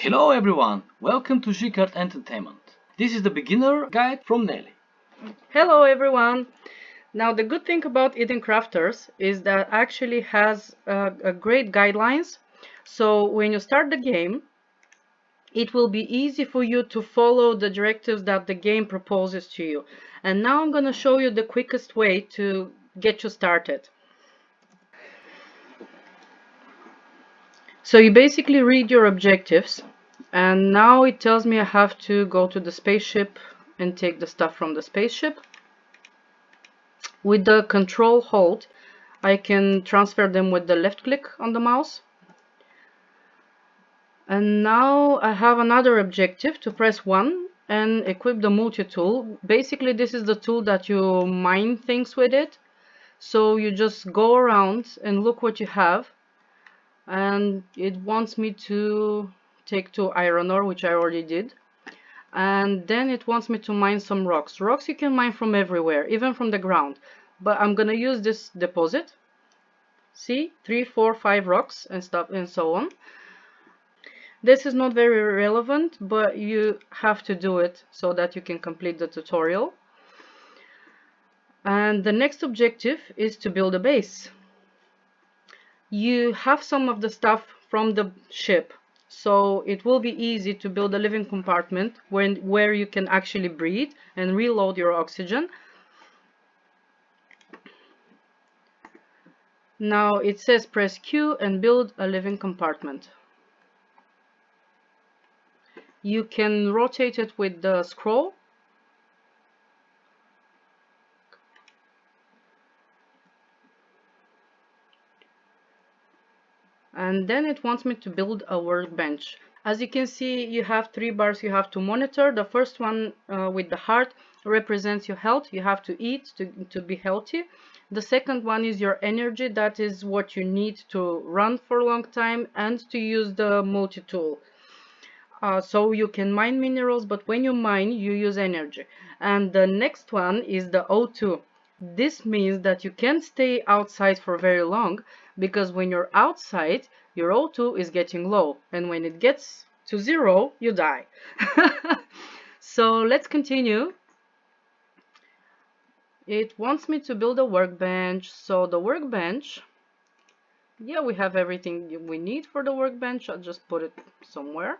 Hello everyone, welcome to Gcard Entertainment. This is the beginner guide from Nelly. Hello everyone! Now the good thing about Eden Crafters is that actually has a great guidelines. So when you start the game, it will be easy for you to follow the directives that the game proposes to you. And now I'm going to show you the quickest way to get you started. So you basically read your objectives, and now it tells me I have to go to the spaceship and take the stuff from the spaceship. With the control hold, I can transfer them with the left click on the mouse. And now I have another objective to press 1 and equip the multi-tool. Basically, this is the tool that you mine things with it. So you just go around and look what you have. And it wants me to take 2 iron ore, which I already did. And then it wants me to mine some rocks. Rocks you can mine from everywhere, even from the ground. But I'm gonna use this deposit. See, 3, 4, 5 rocks and stuff and so on. This is not very relevant, but you have to do it so that you can complete the tutorial. And the next objective is to build a base. You have some of the stuff from the ship, so it will be easy to build a living compartment where you can actually breathe and reload your oxygen. Now it says press Q and build a living compartment. You can rotate it with the scroll. And then it wants me to build a workbench. As you can see, you have 3 bars you have to monitor. The first one with the heart represents your health. You have to eat to be healthy. The second one is your energy. That is what you need to run for a long time and to use the multi-tool. So you can mine minerals, but when you mine, you use energy. And the next one is the O2. This means that you can't stay outside for very long, because when you're outside, your O2 is getting low. And when it gets to 0, you die. So let's continue. It wants me to build a workbench. So the workbench, yeah, we have everything we need for the workbench. I'll just put it somewhere.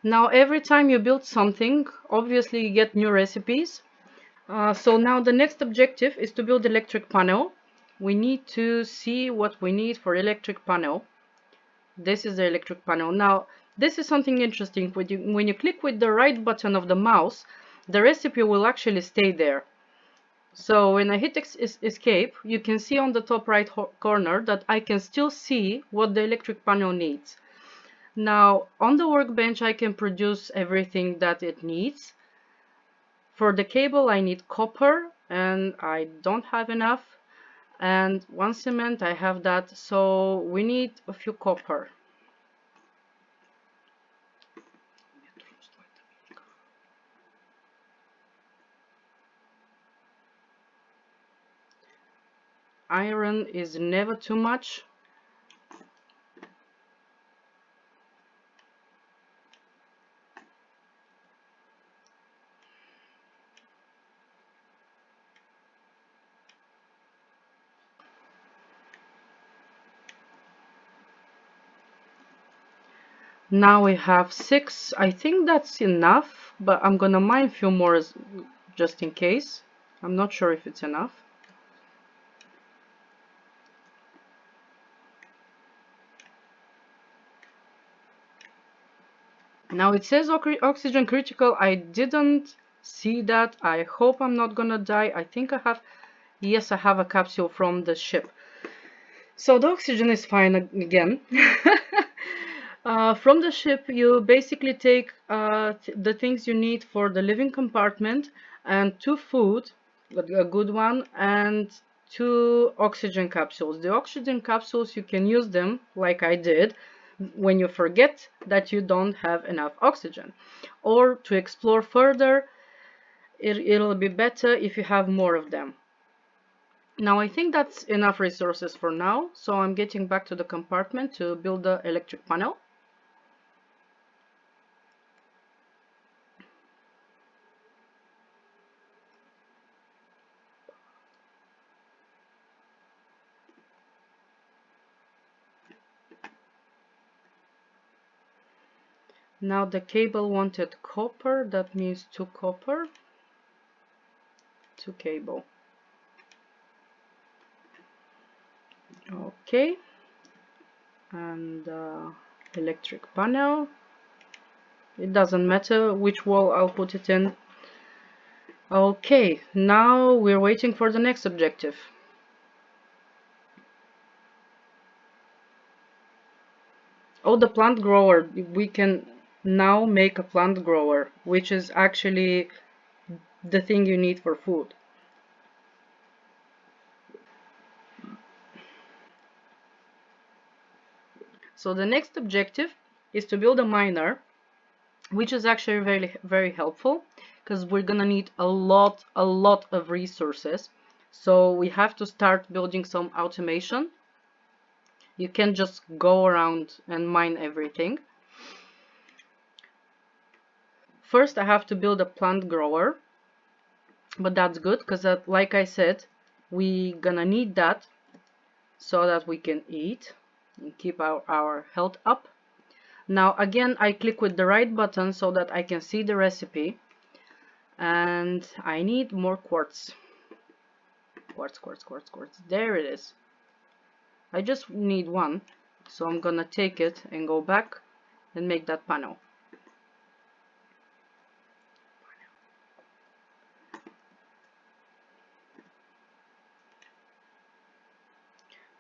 Now every time you build something, obviously you get new recipes. So now the next objective is to build electric panel. We need to see what we need for electric panel. This is the electric panel. Now this is something interesting. When you click with the right button of the mouse, the recipe will actually stay there. So when I hit escape, you can see on the top right corner that I can still see what the electric panel needs. Now, on the workbench, I can produce everything that it needs. For the cable, I need copper, and I don't have enough. And 1 cement, I have that, so we need a few copper. Iron is never too much. Now we have 6. I think that's enough, but I'm gonna mine a few more just in case. I'm not sure if it's enough. Now it says oxygen critical. I didn't see that. I hope I'm not gonna die. I think I have, yes, I have a capsule from the ship. So the oxygen is fine again. From the ship, you basically take the things you need for the living compartment and 2 food, a good one, and 2 oxygen capsules. The oxygen capsules, you can use them like I did when you forget that you don't have enough oxygen, or to explore further, it'll be better if you have more of them. Now I think that's enough resources for now, so I'm getting back to the compartment to build the electric panel. Now the cable wanted copper, that means 2 copper, 2 cable. Okay, and electric panel. It doesn't matter which wall I'll put it in. Okay, now we're waiting for the next objective. Oh, the plant grower. We can now make a plant grower, which is actually the thing you need for food. So the next objective is to build a miner, which is actually very helpful because we're gonna need a lot of resources. So we have to start building some automation. You can't just go around and mine everything. First I have to build a plant grower, but that's good because like I said, we gonna need that so that we can eat and keep our health up. Now again I click with the right button so that I can see the recipe, and I need more quartz. Quartz. There it is. I just need one, so I'm gonna take it and go back and make that panel.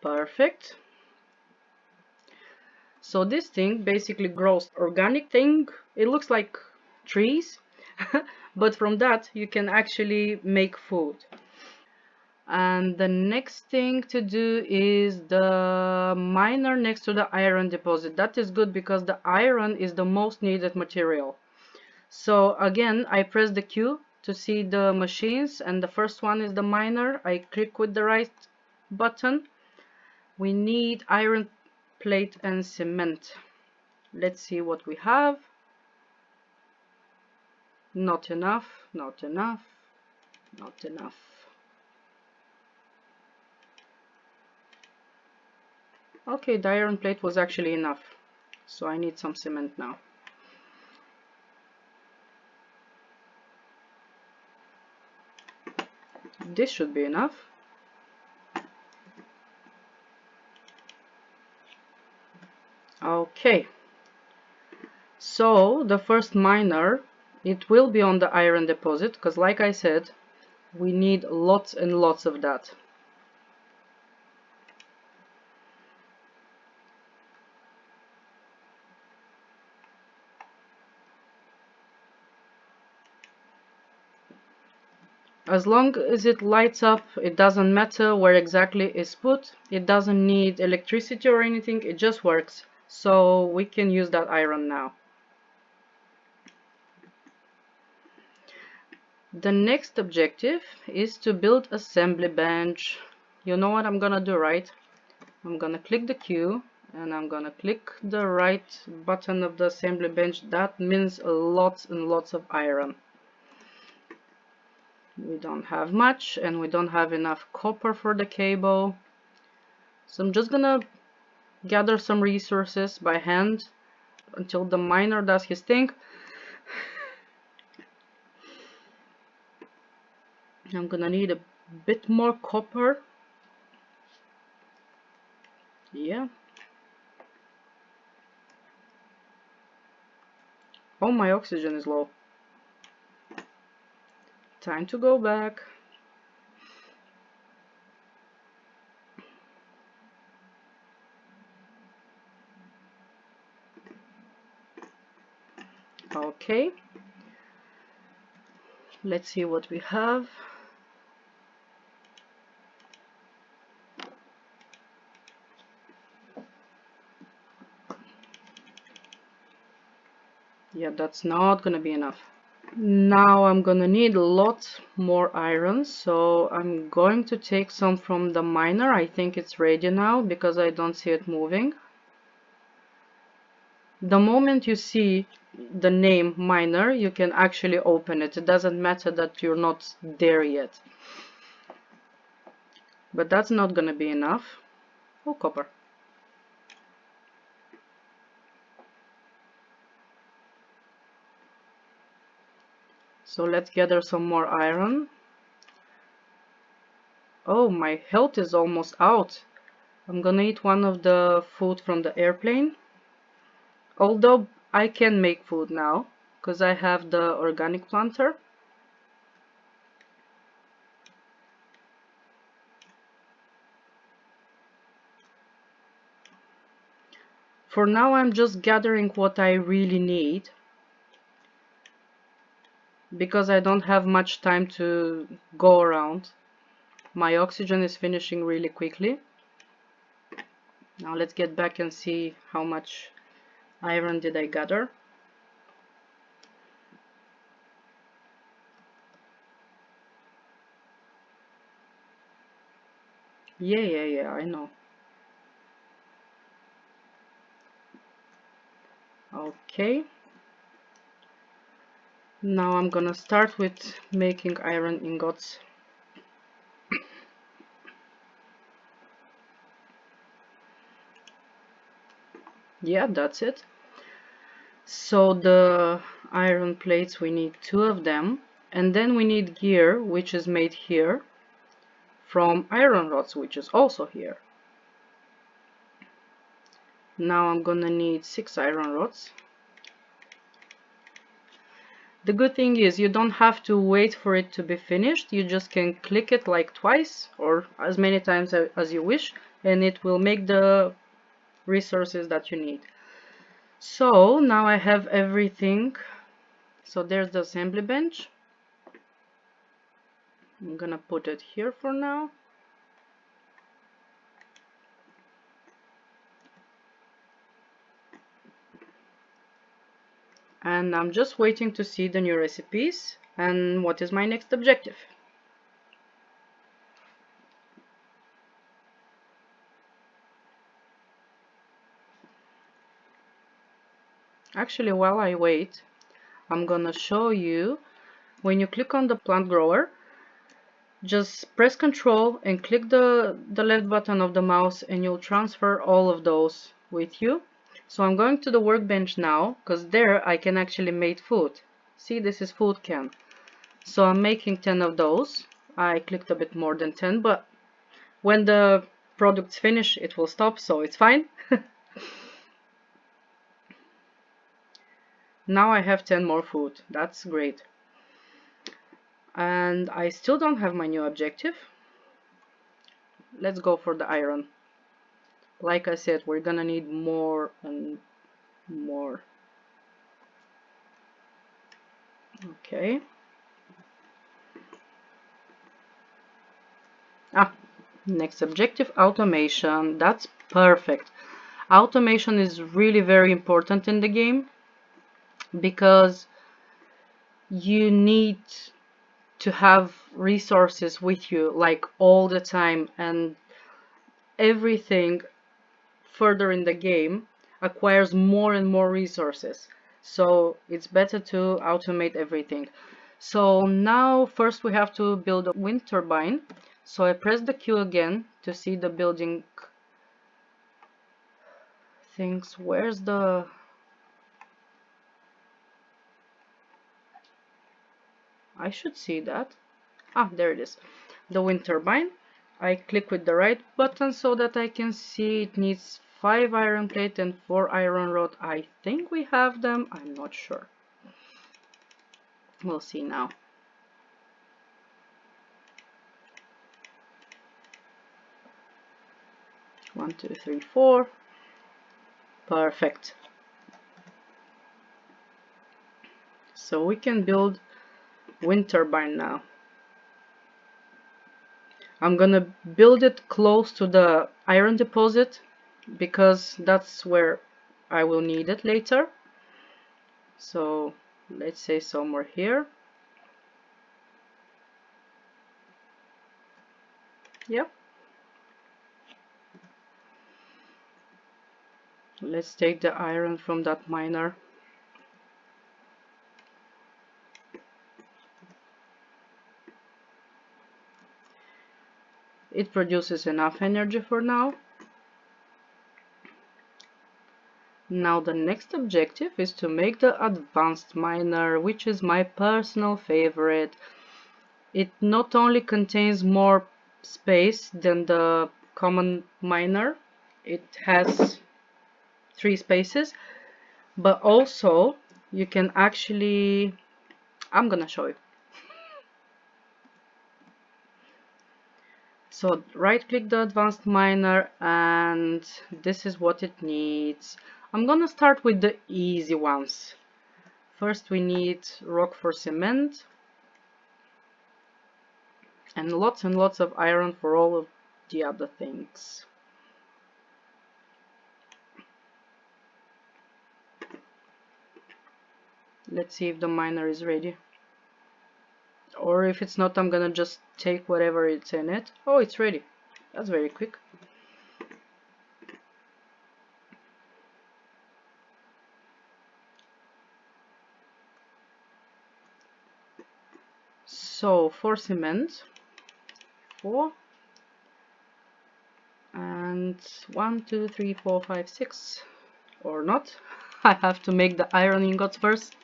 Perfect. So this thing basically grows organic thing. It looks like trees, but from that you can actually make food. And the next thing to do is the miner next to the iron deposit. That is good because the iron is the most needed material. So again, I press the Q to see the machines, and the first one is the miner. I click with the right button. We need iron plate and cement. Let's see what we have. Not enough. Okay, the iron plate was actually enough, so I need some cement now. This should be enough. Okay, so the first miner, it will be on the iron deposit because like I said, we need lots and lots of that. As long as it lights up, it doesn't matter where exactly it's put. It doesn't need electricity or anything, it just works. So we can use that iron now. The next objective is to build assembly bench. You know what I'm gonna do, right? I'm gonna click the Q and I'm gonna click the right button of the assembly bench. That means lots and lots of iron. We don't have much and we don't have enough copper for the cable. So I'm just gonna gather some resources by hand until the miner does his thing. I'm gonna need a bit more copper. Yeah. Oh, my oxygen is low. Time to go back. Okay. Let's see what we have. Yeah, that's not gonna be enough. Now I'm gonna need a lot more iron, so I'm going to take some from the miner. I think it's ready now because I don't see it moving. The moment you see the name miner, you can actually open it. It doesn't matter that you're not there yet. But that's not gonna be enough. Oh, copper. So let's gather some more iron. Oh, my health is almost out. I'm gonna eat one of the food from the airplane. Although I can make food now, because I have the organic planter. For now, I'm just gathering what I really need, because I don't have much time to go around. My oxygen is finishing really quickly. Now let's get back and see how much iron did I gather. Yeah, I know. Okay. Now I'm gonna start with making iron ingots. Yeah, that's it. So the iron plates, we need 2 of them. And then we need gear, which is made here, from iron rods, which is also here. Now I'm gonna need 6 iron rods. The good thing is you don't have to wait for it to be finished. You just can click it like twice or as many times as you wish, and it will make the resources that you need. So now I have everything. So there's the assembly bench. I'm gonna put it here for now. And I'm just waiting to see the new recipes and what is my next objective. Actually, while I wait, I'm gonna show you when you click on the plant grower, just press Ctrl and click the left button of the mouse and you'll transfer all of those with you. So I'm going to the workbench now because there I can actually make food. See, this is food can. So I'm making 10 of those. I clicked a bit more than 10, but when the products finish it will stop, so it's fine. Now I have 10 more food. That's great. And I still don't have my new objective. Let's go for the iron. Like I said, we're gonna need more and more. Okay. Next objective, automation. That's perfect. Automation is really very important in the game because you need to have resources with you like all the time, and everything further in the game acquires more and more resources, so it's better to automate everything. So now first we have to build a wind turbine, so I press the Q again to see the building things. Where's the... I should see that. There it is, the wind turbine. I click with the right button so that I can see it needs 5 iron plate and 4 iron rod. I think we have them, I'm not sure. We'll see now. One, two, three, four. Perfect. So we can build wind turbine now. I'm gonna build it close to the iron deposit because that's where I will need it later. So let's say somewhere here. Yep. Let's take the iron from that miner. It produces enough energy for now. Now the next objective is to make the advanced miner, which is my personal favorite. It not only contains more space than the common miner, it has 3 spaces, but also you can actually, I'm gonna show you. So right click the advanced miner, and this is what it needs. I'm gonna start with the easy ones. First we need rock for cement, and lots of iron for all of the other things. Let's see if the miner is ready. Or if it's not, I'm gonna just take whatever it's in it. Oh, it's ready. That's very quick. So for cement, 4 and 1, 2, 3, 4, 5, 6, or not. I have to make the iron ingots first.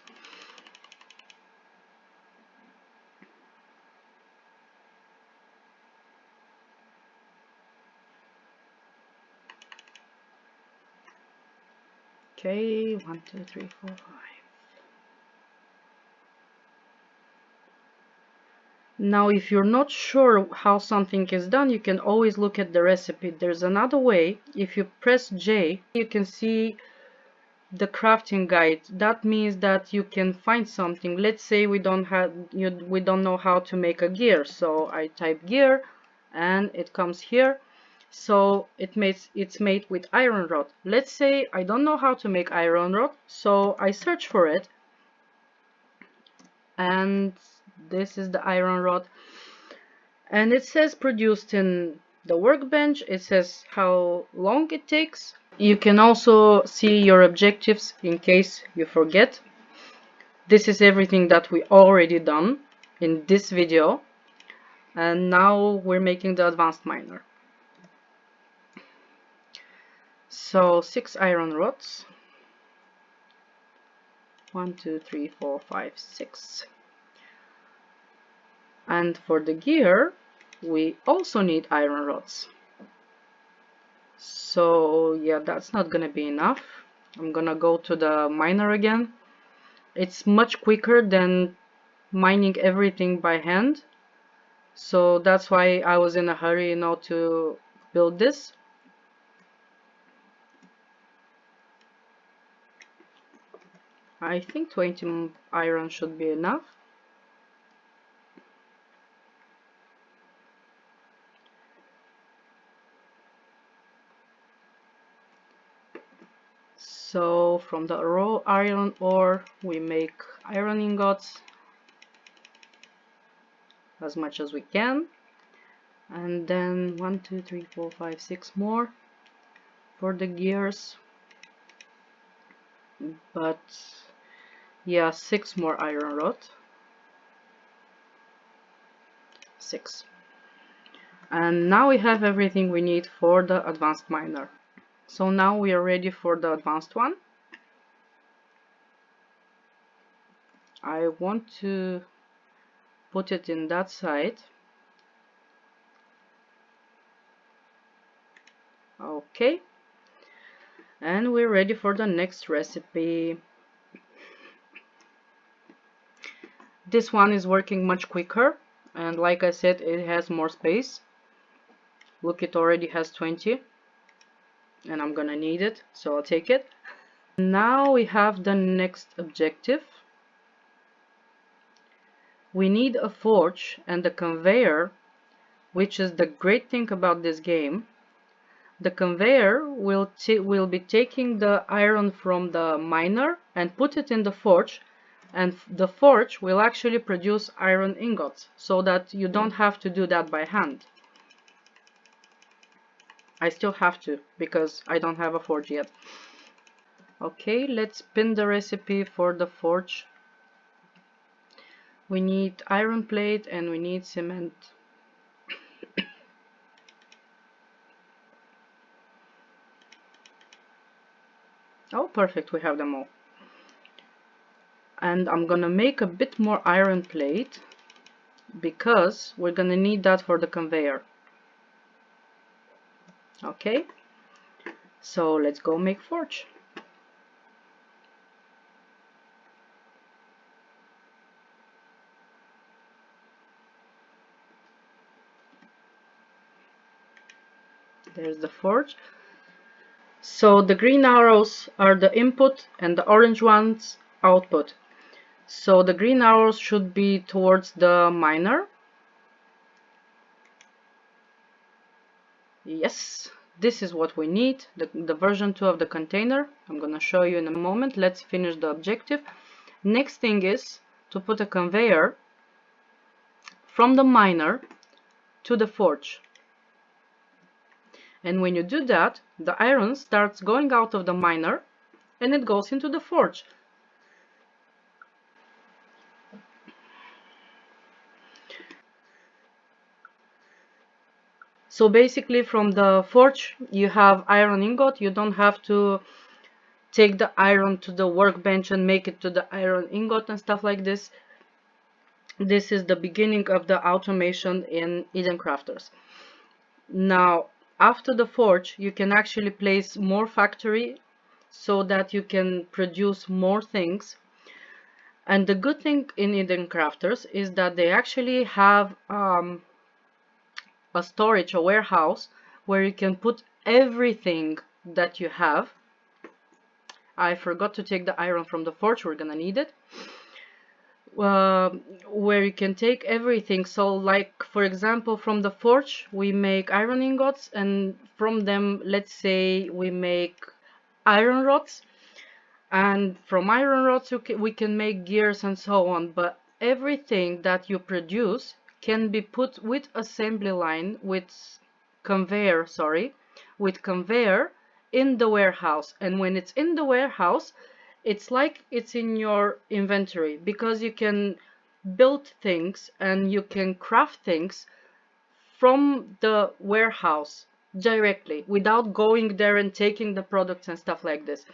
Okay, 1, 2, 3, 4, 5. Now, if you're not sure how something is done, you can always look at the recipe. There's another way. If you press J, you can see the crafting guide. That means that you can find something. Let's say we don't know how to make a gear. So I type gear, and it comes here. So it's made with iron rod. Let's say I don't know how to make iron rod, so I search for it, and this is the iron rod, and it says produced in the workbench. It says how long it takes. You can also see your objectives in case you forget. This is everything that we already done in this video, and now we're making the advanced miner. So 6 iron rods. 1, 2, 3, 4, 5, 6. And for the gear, we also need iron rods. So yeah, that's not gonna be enough. I'm gonna go to the miner again. It's much quicker than mining everything by hand. So that's why I was in a hurry, to build this. I think 20 iron should be enough. So from the raw iron ore, we make iron ingots as much as we can. And then 1, 2, 3, 4, 5, 6 more for the gears. But yeah, 6 more iron rod. 6. And now we have everything we need for the advanced miner. So now we are ready for the advanced one. I want to put it in that side. Okay. And we're ready for the next recipe. This one is working much quicker, and like I said, it has more space. Look, it already has 20, and I'm gonna need it, so I'll take it. Now we have the next objective. We need a forge and a conveyor, which is the great thing about this game. The conveyor will be taking the iron from the miner and put it in the forge, And the forge will actually produce iron ingots, so that you don't have to do that by hand. I still have to, because I don't have a forge yet. Okay, let's pin the recipe for the forge. We need iron plate and we need cement. Oh, perfect, we have them all. And I'm gonna make a bit more iron plate because we're gonna need that for the conveyor. Okay, so let's go make forge. There's the forge. So the green arrows are the input and the orange ones output. So the green arrows should be towards the miner. Yes, this is what we need, the version 2 of the container. I'm gonna show you in a moment. Let's finish the objective. Next thing is to put a conveyor from the miner to the forge. And when you do that, the iron starts going out of the miner and it goes into the forge. So basically from the forge you have iron ingot. You don't have to take the iron to the workbench and make it to the iron ingot and stuff like this. This is the beginning of the automation in Eden Crafters. Now, after the forge, you can actually place more factory so that you can produce more things. And the good thing in Eden Crafters is that they actually have a storage, a warehouse, where you can put everything that you have. I forgot to take the iron from the forge, we're gonna need it. Where you can take everything. So like for example, from the forge we make iron ingots, and from them, let's say, we make iron rods, and from iron rods we can make gears and so on. But everything that you produce can be put with assembly line, with conveyor, sorry, with conveyor in the warehouse. And when it's in the warehouse, it's like it's in your inventory, because you can build things and you can craft things from the warehouse directly without going there and taking the products and stuff like this.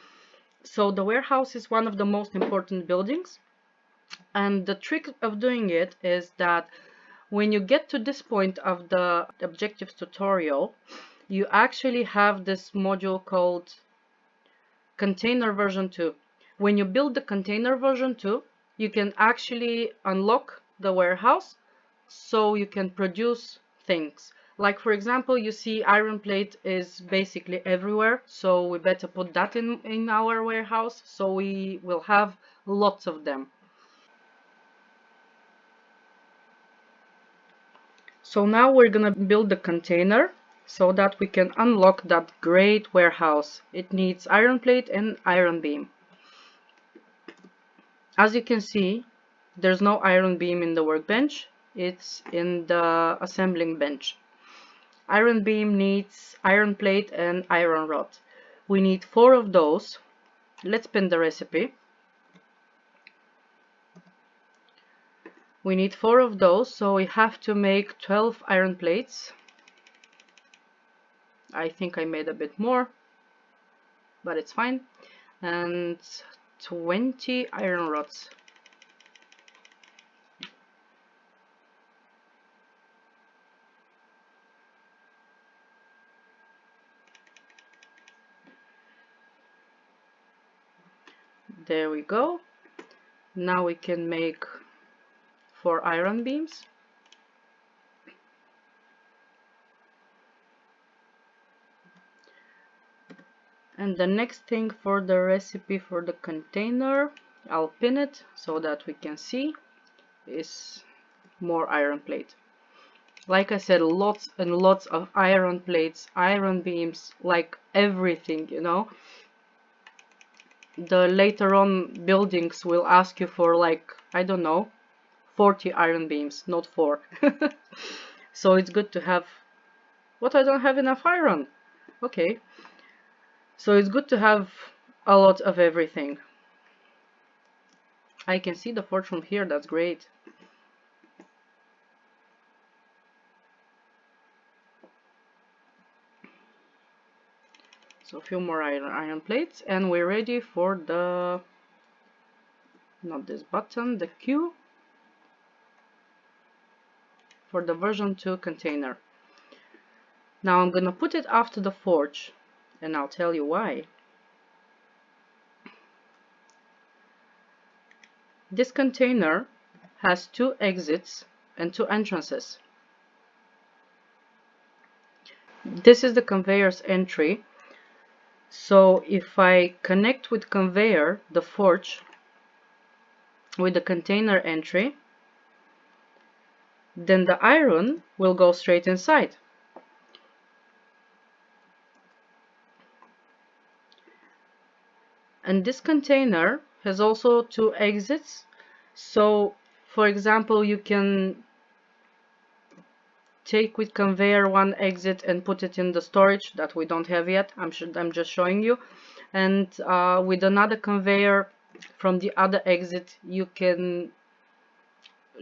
So the warehouse is one of the most important buildings, and the trick of doing it is that when you get to this point of the objectives tutorial, you actually have this module called container version 2. When you build the container version 2, you can actually unlock the warehouse so you can produce things. Like for example, you see iron plate is basically everywhere, so we better put that in our warehouse so we will have lots of them. So now we're gonna build the container so that we can unlock that great warehouse. It needs iron plate and iron beam. As you can see, there's no iron beam in the workbench. It's in the assembling bench. Iron beam needs iron plate and iron rod. We need 4 of those. Let's pin the recipe. We need 4 of those, so we have to make 12 iron plates. I think I made a bit more, but it's fine. And 20 iron rods. There we go. Now we can make 4 iron beams. And the next thing for the recipe for the container, I'll pin it so that we can see, is more iron plate. Like I said, lots and lots of iron plates, iron beams, like everything, you know. the later on buildings will ask you for, like, I don't know, 40 iron beams, not 4. So it's good to have. What, I don't have enough iron? Okay. So it's good to have a lot of everything. I can see the forge from here, that's great. So a few more iron plates and we're ready for the, not this button, the Q, for the version 2 container. Now I'm gonna put it after the forge and I'll tell you why. This container has 2 exits and 2 entrances. This is the conveyor's entry. So if I connect with conveyor the forge with the container entry, then the iron will go straight inside. And this container has also 2 exits. So for example, you can take with conveyor 1 exit and put it in the storage that we don't have yet. I'm just showing you. And with another conveyor from the other exit, you can,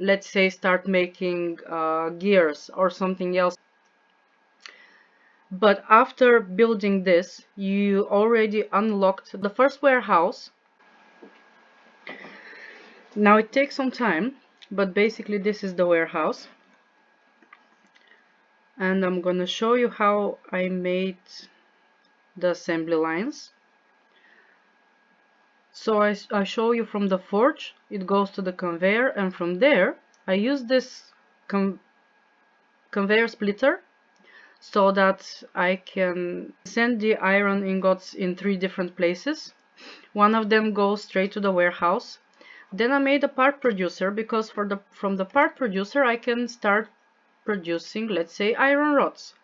let's say, start making gears or something else. But after building this, you already unlocked the first warehouse. Now it takes some time, but basically this is the warehouse. And I'm gonna show you how I made the assembly lines. So I show you from the forge, it goes to the conveyor, and from there I use this conveyor splitter so that I can send the iron ingots in 3 different places. One of them goes straight to the warehouse. Then I made a part producer because from the part producer I can start producing, let's say, iron rods.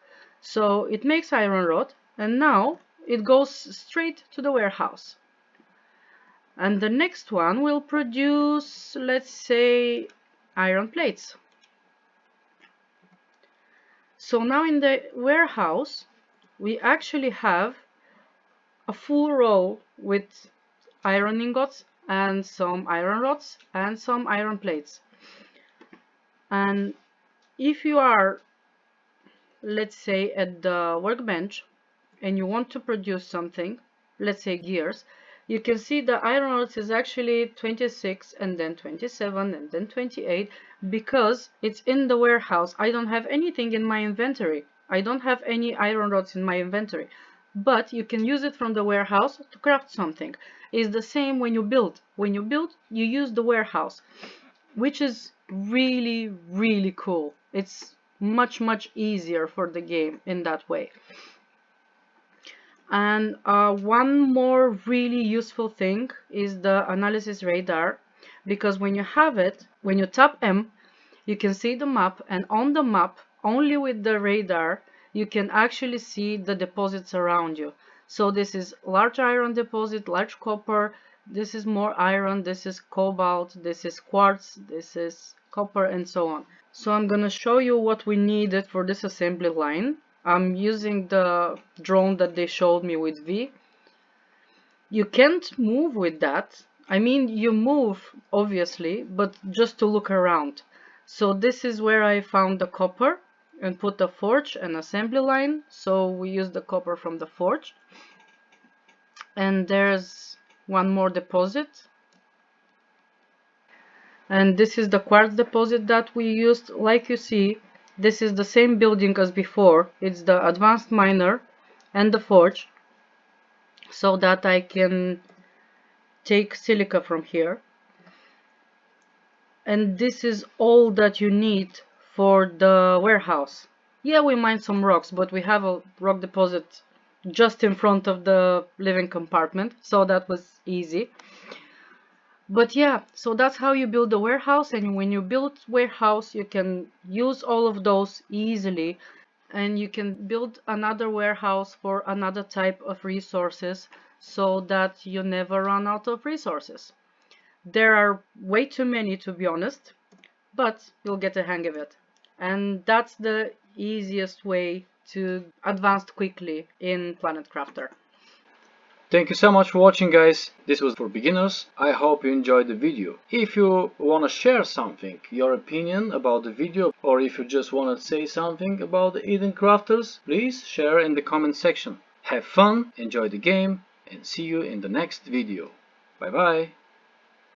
So it makes iron rod and now it goes straight to the warehouse. And the next one will produce, let's say, iron plates. So now in the warehouse we actually have a full row with iron ingots and some iron rods and some iron plates. And if you are, let's say, at the workbench and you want to produce something, let's say gears, you can see the iron rods is actually 26 and then 27 and then 28 because it's in the warehouse. I don't have anything in my inventory. I don't have any iron rods in my inventory, but you can use it from the warehouse to craft something. It's the same when you build. When you build, you use the warehouse, which is really, really cool. It's much easier for the game in that way. And one more really useful thing is the analysis radar, because when you have it, when you tap M, you can see the map, and on the map, only with the radar, you can actually see the deposits around you. So this is large iron deposit, large copper, this is more iron, this is cobalt, this is quartz, this is copper, and so on. So I'm gonna show you what we needed for this assembly line. I'm using the drone that they showed me with V. You can't move with that. I mean, you move, obviously, but just to look around. So this is where I found the copper and put the forge and assembly line. So we use the copper from the forge. And there's one more deposit. And this is the quartz deposit that we used. Like you see, this is the same building as before. It's the advanced miner and the forge, so that I can take silica from here. And this is all that you need for the warehouse. Yeah, we mined some rocks, but we have a rock deposit just in front of the living compartment, so that was easy. But yeah, so that's how you build a warehouse, and when you build warehouse, you can use all of those easily, and you can build another warehouse for another type of resources. so that you never run out of resources. There are way too many, to be honest, but you'll get the hang of it. And that's the easiest way to advance quickly in Planet Crafter. Thank you so much for watching, guys. This was for beginners. I hope you enjoyed the video. If you want to share something, your opinion about the video, or if you just want to say something about the Eden Crafters, please share in the comment section. Have fun, enjoy the game, and see you in the next video. Bye bye.